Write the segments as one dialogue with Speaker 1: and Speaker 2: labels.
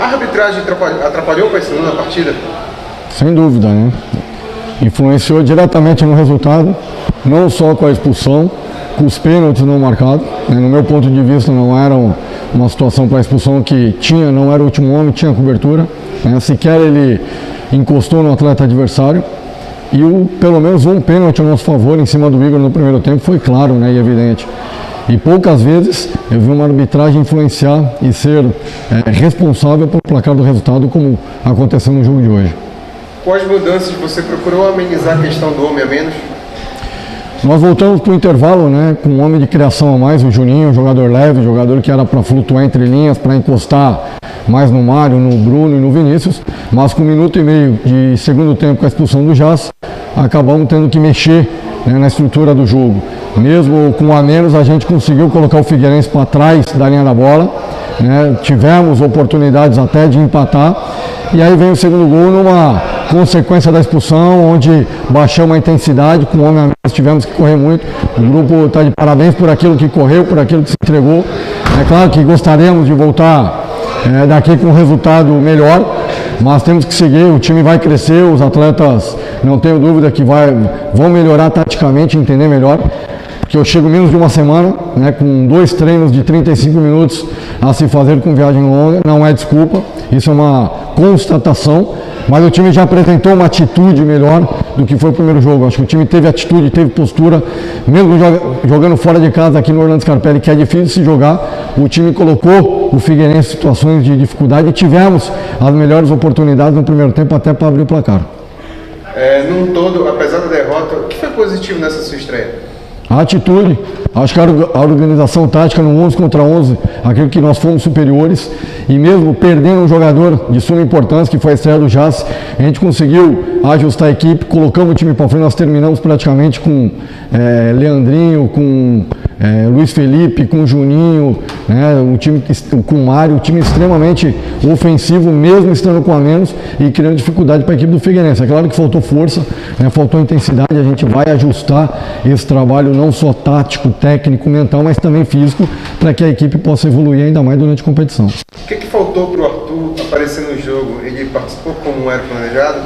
Speaker 1: A arbitragem atrapalhou o Paysandu na partida?
Speaker 2: Sem dúvida, né? Influenciou diretamente no resultado, não só com a expulsão, com os pênaltis não marcados. Né? No meu ponto de vista, não era uma situação para expulsão que tinha, não era o último homem, tinha cobertura. Né? Sequer ele encostou no atleta adversário. E pelo menos um pênalti a nosso favor em cima do Igor no primeiro tempo foi claro, né, e evidente. E poucas vezes eu vi uma arbitragem influenciar e ser responsável pelo placar do resultado, como aconteceu no jogo de hoje.
Speaker 1: Com as mudanças, você procurou amenizar a questão do homem a menos?
Speaker 2: Nós voltamos para o intervalo, né, com um homem de criação a mais, o Juninho, um jogador leve, um jogador que era para flutuar entre linhas, para encostar mais no Mário, no Bruno e no Vinícius, mas com 1,5 minutos de segundo tempo com a expulsão do Jazz, acabamos tendo que mexer, né, na estrutura do jogo. Mesmo com a menos, a gente conseguiu colocar o Figueirense para trás da linha da bola, né, tivemos oportunidades até de empatar, e aí vem o segundo gol numa consequência da expulsão, onde baixamos a intensidade, com o homem a menos tivemos que correr muito. O grupo está de parabéns por aquilo que correu, por aquilo que se entregou. É claro que gostaríamos de voltar daqui com um resultado melhor, mas temos que seguir, o time vai crescer, os atletas, não tenho dúvida que vão melhorar taticamente, entender melhor, porque eu chego menos de uma semana, né, com 2 treinos de 35 minutos a se fazer com viagem longa, não é desculpa, isso é uma constatação, mas o time já apresentou uma atitude melhor do que foi o primeiro jogo. Acho que o time teve atitude, teve postura, mesmo jogando fora de casa aqui no Orlando Scarpelli, que é difícil de se jogar, o time colocou o Figueirense em situações de dificuldade e tivemos as melhores oportunidades no primeiro tempo até para abrir o placar.
Speaker 1: Num todo, apesar da derrota, o que foi positivo nessa sua estreia?
Speaker 2: A atitude, acho que a organização tática no 11 contra 11, aquilo que nós fomos superiores, e mesmo perdendo um jogador de suma importância, que foi a estreia do Jazz, a gente conseguiu ajustar a equipe, colocamos o time para frente, nós terminamos praticamente com Leandrinho, com Luiz Felipe, com Juninho, né, o time com o Mário, um time extremamente ofensivo, mesmo estando com a menos e criando dificuldade para a equipe do Figueirense. É claro que faltou força, né, faltou intensidade, a gente vai ajustar esse trabalho não só tático, técnico, mental, mas também físico, para que a equipe possa evoluir ainda mais durante a competição.
Speaker 1: O que faltou para o Arthur aparecer no jogo? Ele participou como era planejado?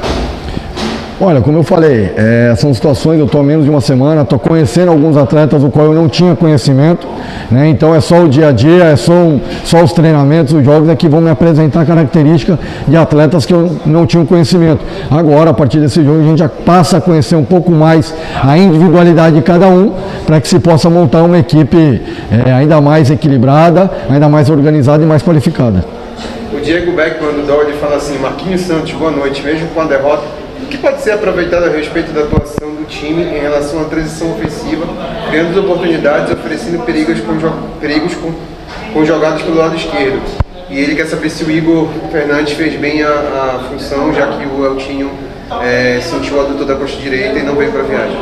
Speaker 2: Olha, como eu falei, são situações, eu estou há menos de uma semana, estou conhecendo alguns atletas do qual eu não tinha conhecimento, né? Então é só o dia a dia, é só os treinamentos, os jogos que vão me apresentar características de atletas que eu não tinha conhecimento. Agora, a partir desse jogo, a gente já passa a conhecer um pouco mais a individualidade de cada um, para que se possa montar uma equipe ainda mais equilibrada, ainda mais organizada e mais qualificada.
Speaker 1: O Diego Beckman do Dodge fala assim: Marquinhos Santos, boa noite, mesmo com a derrota, o que pode ser aproveitado a respeito da atuação do time em relação à transição ofensiva, criando oportunidades, oferecendo perigos com jogadas pelo lado esquerdo? E ele quer saber se o Igor Fernandes fez bem a função, já que o Eltinho sentiu o adutor da coxa direita e não veio para a viagem.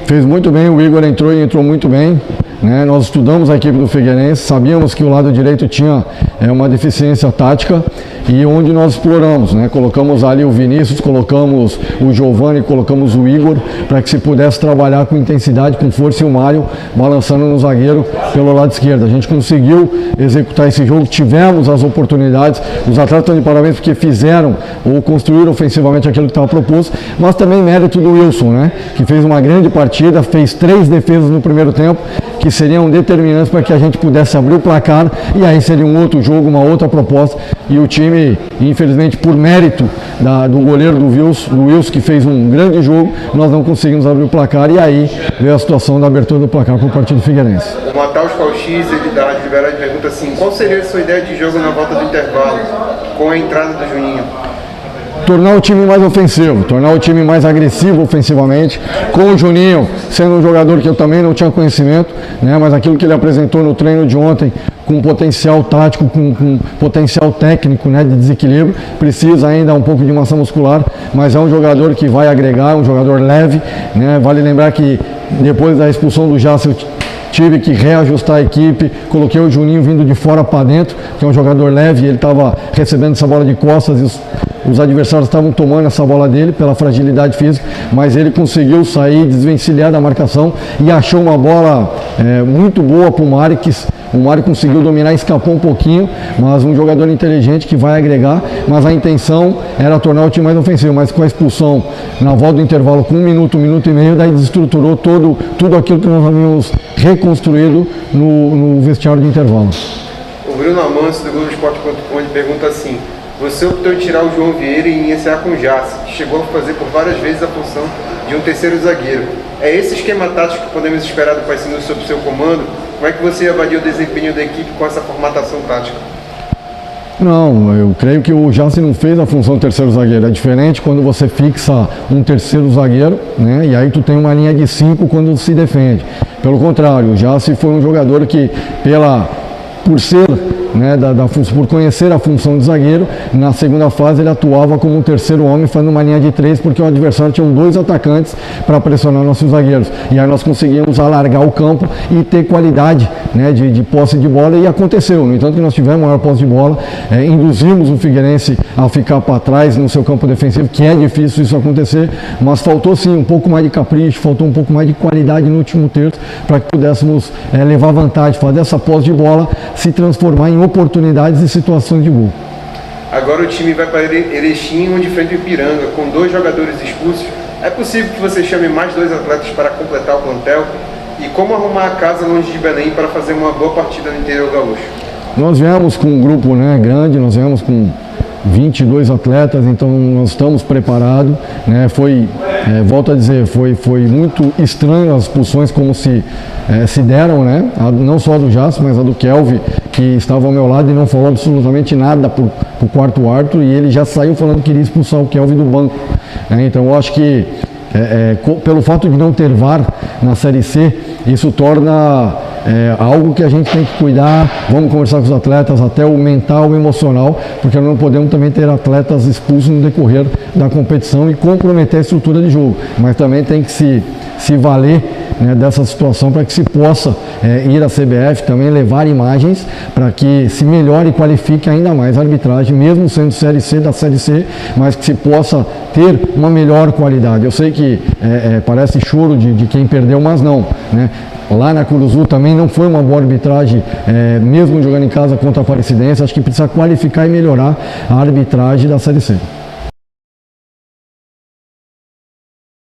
Speaker 2: Fez muito bem, o Igor entrou muito bem. Né? Nós estudamos a equipe do Figueirense, sabíamos que o lado direito tinha uma deficiência tática e onde nós exploramos, né? Colocamos ali o Vinícius, colocamos o Giovani, colocamos o Igor, para que se pudesse trabalhar com intensidade, com força, e o Mário balançando no zagueiro pelo lado esquerdo. A gente conseguiu executar esse jogo, tivemos as oportunidades, os atletas estão de parabéns porque fizeram ou construíram ofensivamente aquilo que estava proposto, mas também mérito do Wilson, né? Que fez uma grande partida, fez 3 defesas no primeiro tempo, que seriam determinantes para que a gente pudesse abrir o placar, e aí seria um outro jogo, uma outra proposta, e o time, infelizmente, por mérito do goleiro do Wilson, que fez um grande jogo, nós não conseguimos abrir o placar, e aí veio a situação da abertura do placar por parte do Figueirense.
Speaker 1: O Matheus Pauxis, ele da Rádio Liberade, pergunta assim: qual seria a sua ideia de jogo na volta do intervalo, com a entrada do Juninho?
Speaker 2: Tornar o time mais ofensivo, tornar o time mais agressivo ofensivamente, com o Juninho sendo um jogador que eu também não tinha conhecimento, né, mas aquilo que ele apresentou no treino de ontem, com potencial tático, com potencial técnico, né, de desequilíbrio, precisa ainda um pouco de massa muscular, mas é um jogador que vai agregar, é um jogador leve, né. Vale lembrar que depois da expulsão do Jássio, tive que reajustar a equipe, coloquei o Juninho vindo de fora para dentro, que é um jogador leve, ele estava recebendo essa bola de costas e os adversários estavam tomando essa bola dele pela fragilidade física, mas ele conseguiu sair, desvencilhar da marcação e achou uma bola muito boa para o Mário, que O Mário conseguiu dominar, escapou um pouquinho, mas um jogador inteligente que vai agregar, mas a intenção era tornar o time mais ofensivo, mas com a expulsão na volta do intervalo com um minuto e meio, daí desestruturou tudo aquilo que nós havíamos reconstruído no vestiário de intervalo.
Speaker 1: O Bruno Amancio, do Globoesporte.com, ele pergunta assim: você optou em tirar o João Vieira e iniciar com o Jace, que chegou a fazer por várias vezes a função de um terceiro zagueiro. É esse esquema tático que podemos esperar do Paysandu sob seu comando? Como é que você avalia o desempenho da equipe com essa formatação tática?
Speaker 2: Não, eu creio que o Jace não fez a função de terceiro zagueiro. É diferente quando você fixa um terceiro zagueiro, né? E aí tu tem uma linha de 5 quando se defende. Pelo contrário, o Jace foi um jogador que, por ser, né, por conhecer a função de zagueiro, na segunda fase ele atuava como um terceiro homem, fazendo uma linha de 3, porque o adversário tinha 2 atacantes para pressionar nossos zagueiros. E aí nós conseguimos alargar o campo e ter qualidade, né, de posse de bola, e aconteceu. No entanto que nós tivemos maior posse de bola, induzimos o Figueirense a ficar para trás no seu campo defensivo, que é difícil isso acontecer, mas faltou sim um pouco mais de capricho, faltou um pouco mais de qualidade no último terço para que pudéssemos levar vantagem, fazer essa posse de bola se transformar em oportunidades e situações de gol.
Speaker 1: Agora o time vai para Erechim, onde enfrenta o Ipiranga, com 2 jogadores expulsos. É possível que você chame mais 2 atletas para completar o plantel? E como arrumar a casa longe de Belém para fazer uma boa partida no interior gaúcho?
Speaker 2: Nós viemos com um grupo, né, grande, nós viemos com 22 atletas, então nós estamos preparados, né? Volto a dizer, foi muito estranho as expulsões como se deram, né? Não só a do Jace, mas a do Kelvin, que estava ao meu lado e não falou absolutamente nada para o quarto árbitro, e ele já saiu falando que queria expulsar o Kelvin do banco, né? Então eu acho que pelo fato de não ter VAR na Série C, isso torna algo que a gente tem que cuidar. Vamos conversar com os atletas, até o mental, o emocional, porque nós não podemos também ter atletas expulsos no decorrer da competição e comprometer a estrutura de jogo, mas também tem que se valer, né, dessa situação para que se possa ir à CBF, também levar imagens para que se melhore e qualifique ainda mais a arbitragem, mesmo sendo Série C da Série C, mas que se possa ter uma melhor qualidade. Eu sei que parece choro de quem perdeu, mas não, né? Lá na Curuzu também não foi uma boa arbitragem, mesmo jogando em casa contra a Aparecidense. Acho que precisa qualificar e melhorar a arbitragem da Série C.